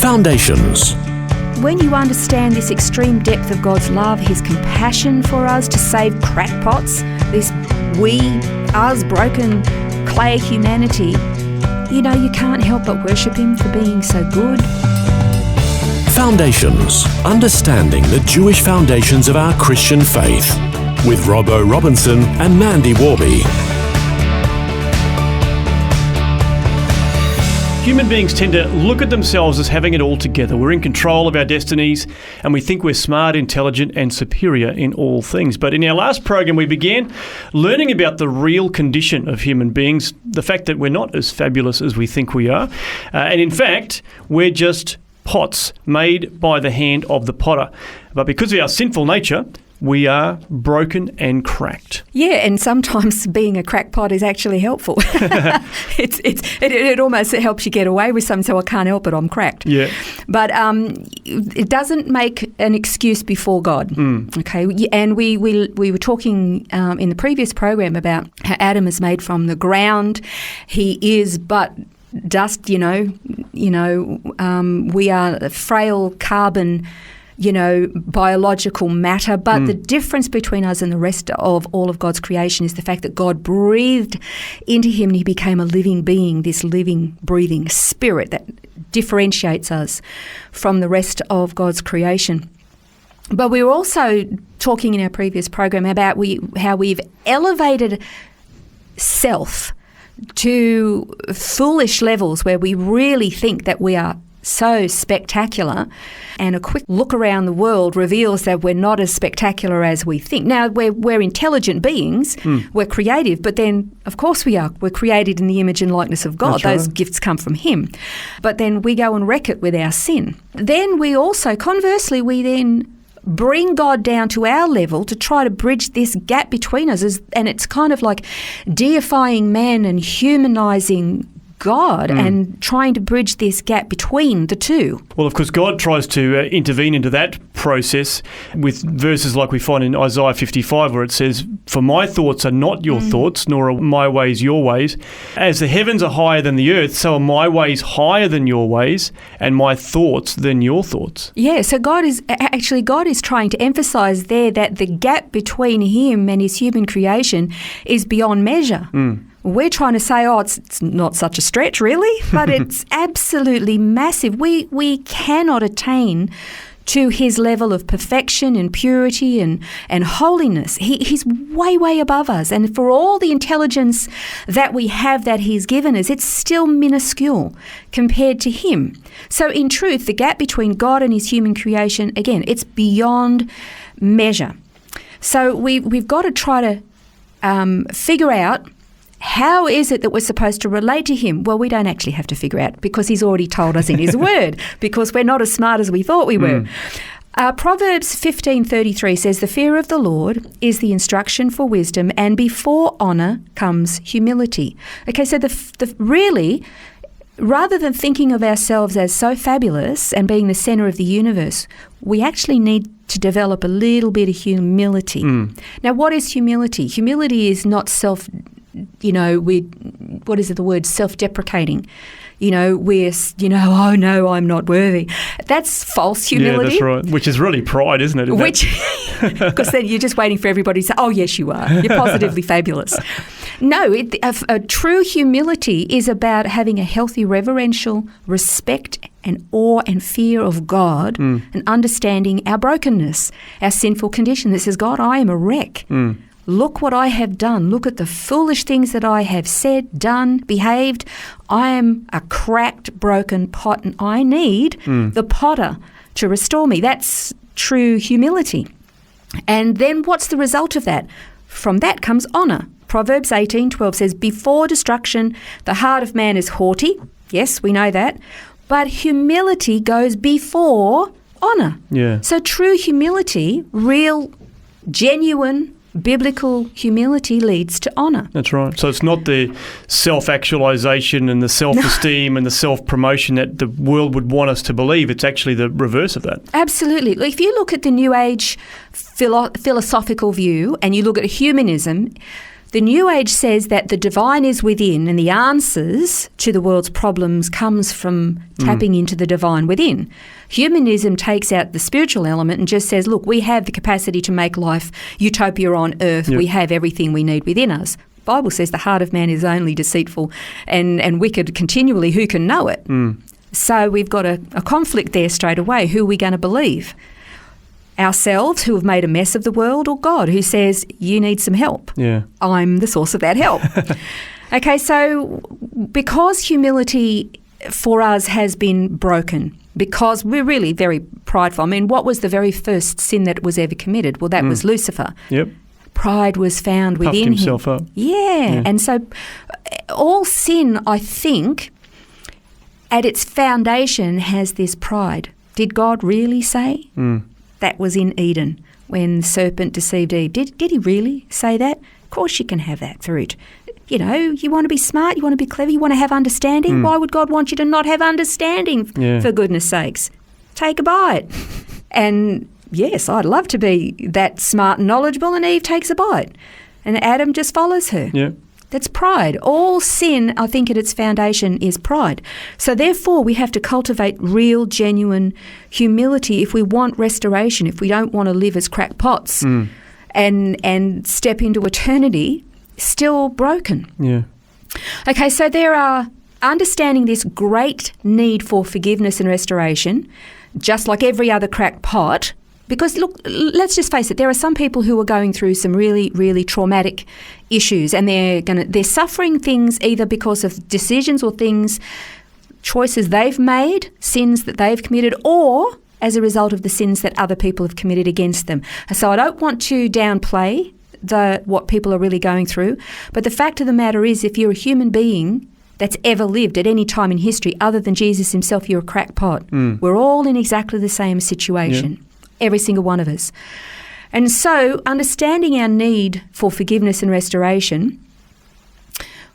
Foundations. When you understand this extreme depth of God's love, his compassion for us to save crackpots, this us broken clay humanity, you can't help but worship him for being so good. Foundations. Understanding the Jewish foundations of our Christian faith. With Robbo Robinson and Mandy Warby. Human beings tend to look at themselves as having it all together. We're in control of our destinies and we think we're smart, intelligent and superior in all things. But in our last program, we began learning about the real condition of human beings, the fact that we're not as fabulous as we think we are. And in fact, we're just pots made by the hand of the potter. But because of our sinful nature, we are broken and cracked. Yeah, and sometimes being a crackpot is actually helpful. It almost helps you get away with something, so I can't help it, I'm cracked. Yeah. But it doesn't make an excuse before God. Okay, and we were talking in the previous program about how Adam is made from the ground. He is but dust, we are frail carbon, biological matter. But the difference between us and the rest of all of God's creation is the fact that God breathed into him and he became a living being, this living, breathing spirit that differentiates us from the rest of God's creation. But we were also talking in our previous program about how we've elevated self to foolish levels where we really think that we are so spectacular, and a quick look around the world reveals that we're not as spectacular as we think. Now, we're intelligent beings, we're creative, but then, of course we are. We're created in the image and likeness of God. Those gifts come from him. But then we go and wreck it with our sin. Then we also, conversely, we then bring God down to our level to try to bridge this gap between us. And it's kind of like deifying man and humanizing God and trying to bridge this gap between the two. Well, of course, God tries to intervene into that process with verses like we find in Isaiah 55 where it says, "For my thoughts are not your thoughts, nor are my ways your ways. As the heavens are higher than the earth, so are my ways higher than your ways, and my thoughts than your thoughts." Yeah, so God is trying to emphasize there that the gap between him and his human creation is beyond measure. We're trying to say, it's not such a stretch, really, but it's absolutely massive. We cannot attain to his level of perfection and purity and holiness. He's way, way above us. And for all the intelligence that we have that he's given us, it's still minuscule compared to him. So in truth, the gap between God and his human creation, again, it's beyond measure. So we've got to try to figure out, how is it that we're supposed to relate to him? Well, we don't actually have to figure out because he's already told us in his word, because we're not as smart as we thought we were. Proverbs 15:33 says, "The fear of the Lord is the instruction for wisdom, and before honour comes humility." Okay, so really, rather than thinking of ourselves as so fabulous and being the centre of the universe, we actually need to develop a little bit of humility. Now, what is humility? Humility is not self-deprecating. Oh no, I'm not worthy. That's false humility. Yeah, that's right. Which is really pride, isn't it? Because then you're just waiting for everybody to say, oh yes, you are. You're positively fabulous. No, a true humility is about having a healthy reverential respect and awe and fear of God and understanding our brokenness, our sinful condition that says, God, I am a wreck. Look what I have done. Look at the foolish things that I have said, done, behaved. I am a cracked, broken pot, and I need the potter to restore me. That's true humility. And then what's the result of that? From that comes honour. Proverbs 18:12 says, "Before destruction, the heart of man is haughty." Yes, we know that. But humility goes before honour. Yeah. So true humility, real, genuine, biblical humility leads to honour. That's right. So it's not the self-actualization and the self-esteem and the self-promotion that the world would want us to believe. It's actually the reverse of that. Absolutely. If you look at the New Age philosophical view and you look at humanism, The New Age says that the divine is within, and the answers to the world's problems comes from tapping into the divine within. Humanism takes out the spiritual element and just says, look, we have the capacity to make life utopia on earth. Yep. We have everything we need within us. The Bible says the heart of man is only deceitful and wicked continually. Who can know it? So we've got a conflict there straight away. Who are we going to believe? Ourselves, who have made a mess of the world, or God, who says, you need some help. Yeah. I'm the source of that help. Okay, so because humility for us has been broken, because we're really very prideful. I mean, what was the very first sin that was ever committed? Well, that was Lucifer. Yep. Pride was found within him. Puffed himself up. Yeah. And so all sin, I think, at its foundation has this pride. Did God really say? That was in Eden when the serpent deceived Eve. Did he really say that? Of course you can have that fruit. You know, you want to be smart, you want to be clever, you want to have understanding. Why would God want you to not have understanding, for goodness sakes? Take a bite. And yes, I'd love to be that smart and knowledgeable, and Eve takes a bite. And Adam just follows her. Yeah. That's pride. All sin, I think, at its foundation is pride. So therefore, we have to cultivate real, genuine humility if we want restoration, if we don't want to live as crackpots and step into eternity still broken. Yeah. Okay, so there are understanding this great need for forgiveness and restoration, just like every other crackpot. Because, look, let's just face it, there are some people who are going through some really, really traumatic issues, and they're suffering things either because of decisions or choices they've made, sins that they've committed, or as a result of the sins that other people have committed against them. So I don't want to downplay what people are really going through, but the fact of the matter is, if you're a human being that's ever lived at any time in history other than Jesus himself, you're a crackpot. We're all in exactly the same situation. Yeah. Every single one of us. And so understanding our need for forgiveness and restoration,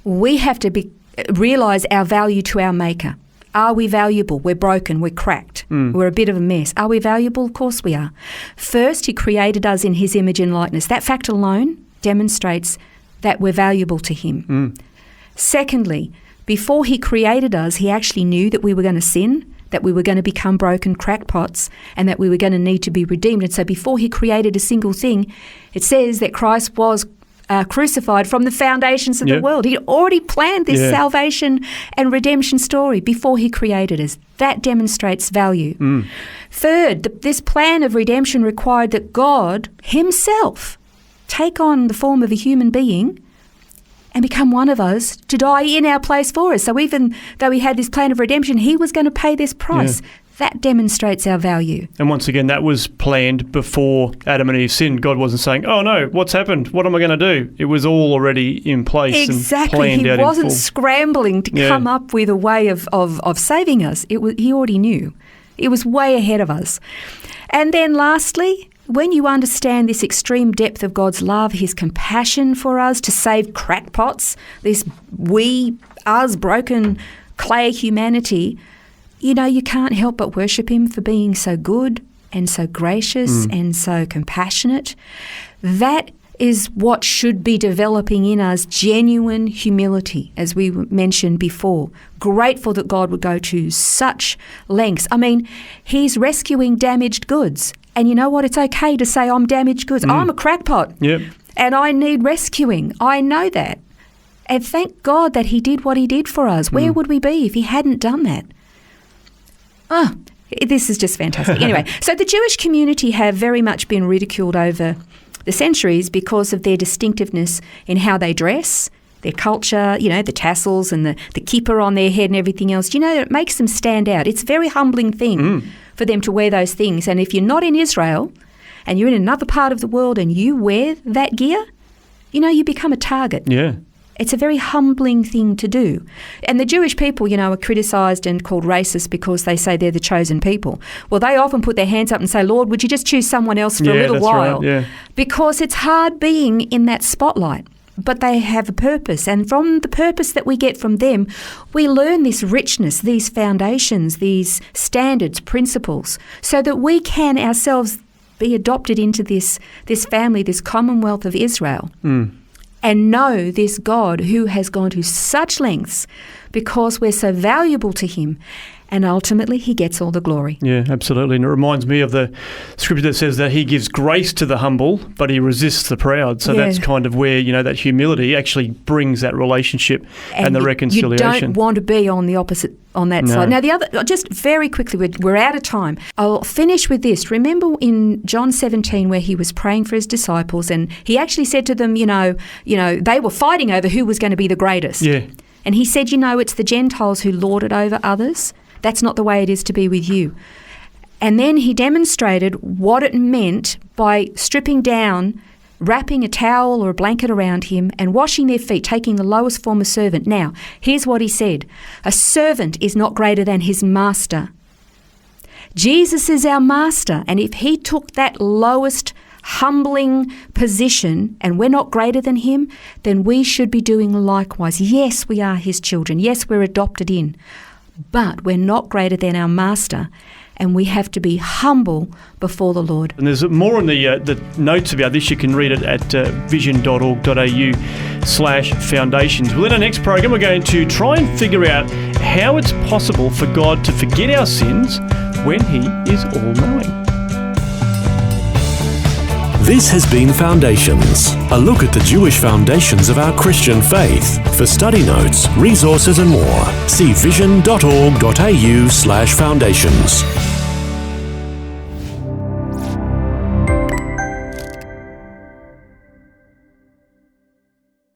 we have to realise our value to our Maker. Are we valuable? We're broken. We're cracked. We're a bit of a mess. Are we valuable? Of course we are. First, he created us in his image and likeness. That fact alone demonstrates that we're valuable to him. Secondly, before he created us, he actually knew that we were going to sin, that we were going to become broken crackpots, and that we were going to need to be redeemed. And so before he created a single thing, it says that Christ was crucified from the foundations of the world. He already planned this salvation and redemption story before he created us. That demonstrates value. Third, this plan of redemption required that God himself take on the form of a human being and become one of us to die in our place for us. So even though he had this plan of redemption, he was going to pay this price. Yeah. That demonstrates our value. And once again, that was planned before Adam and Eve sinned. God wasn't saying, oh no, what's happened? What am I going to do? It was all already in place and planned out in full. He wasn't scrambling to come up with a way of saving us. He already knew. It was way ahead of us. And then lastly, when you understand this extreme depth of God's love, his compassion for us to save crackpots, this us broken clay humanity, you know, you can't help but worship him for being so good and so gracious and so compassionate. That is what should be developing in us, genuine humility, as we mentioned before. Grateful that God would go to such lengths. I mean, he's rescuing damaged goods. And you know what? It's okay to say, I'm damaged goods. I'm a crackpot. Yep. And I need rescuing. I know that. And thank God that he did what he did for us. Where would we be if he hadn't done that? Oh, this is just fantastic. Anyway, so the Jewish community have very much been ridiculed over the centuries because of their distinctiveness in how they dress, their culture, you know, the tassels and the kippah on their head and everything else. You know, it makes them stand out. It's a very humbling thing for them to wear those things. And if you're not in Israel and you're in another part of the world and you wear that gear, you know, you become a target. Yeah. It's a very humbling thing to do. And the Jewish people, you know, are criticised and called racist because they say they're the chosen people. Well, they often put their hands up and say, Lord, would you just choose someone else for a little while? Right, yeah. Because it's hard being in that spotlight. But they have a purpose. And from the purpose that we get from them, we learn this richness, these foundations, these standards, principles, so that we can ourselves be adopted into this family, this commonwealth of Israel. and know this God who has gone to such lengths because we're so valuable to him. And ultimately, he gets all the glory. Yeah, absolutely. And it reminds me of the scripture that says that he gives grace to the humble, but he resists the proud. So that's kind of where, that humility actually brings that relationship and the reconciliation. You don't want to be on the opposite, on that side. Now, the other, just very quickly, we're out of time. I'll finish with this. Remember in John 17 where he was praying for his disciples and he actually said to them, they were fighting over who was going to be the greatest. Yeah. And he said, it's the Gentiles who lord it over others. That's not the way it is to be with you. And then he demonstrated what it meant by stripping down, wrapping a towel or a blanket around him and washing their feet, taking the lowest form of servant. Now, here's what he said. A servant is not greater than his master. Jesus is our master, and if he took that lowest humbling position and we're not greater than him, then we should be doing likewise. Yes, we are his children. Yes, we're adopted in. But we're not greater than our master, and we have to be humble before the Lord. And there's more in the notes about this. You can read it at vision.org.au/foundations. Well, in our next program, we're going to try and figure out how it's possible for God to forget our sins when he is all-knowing. This has been Foundations, a look at the Jewish foundations of our Christian faith. For study notes, resources and more, see vision.org.au/foundations.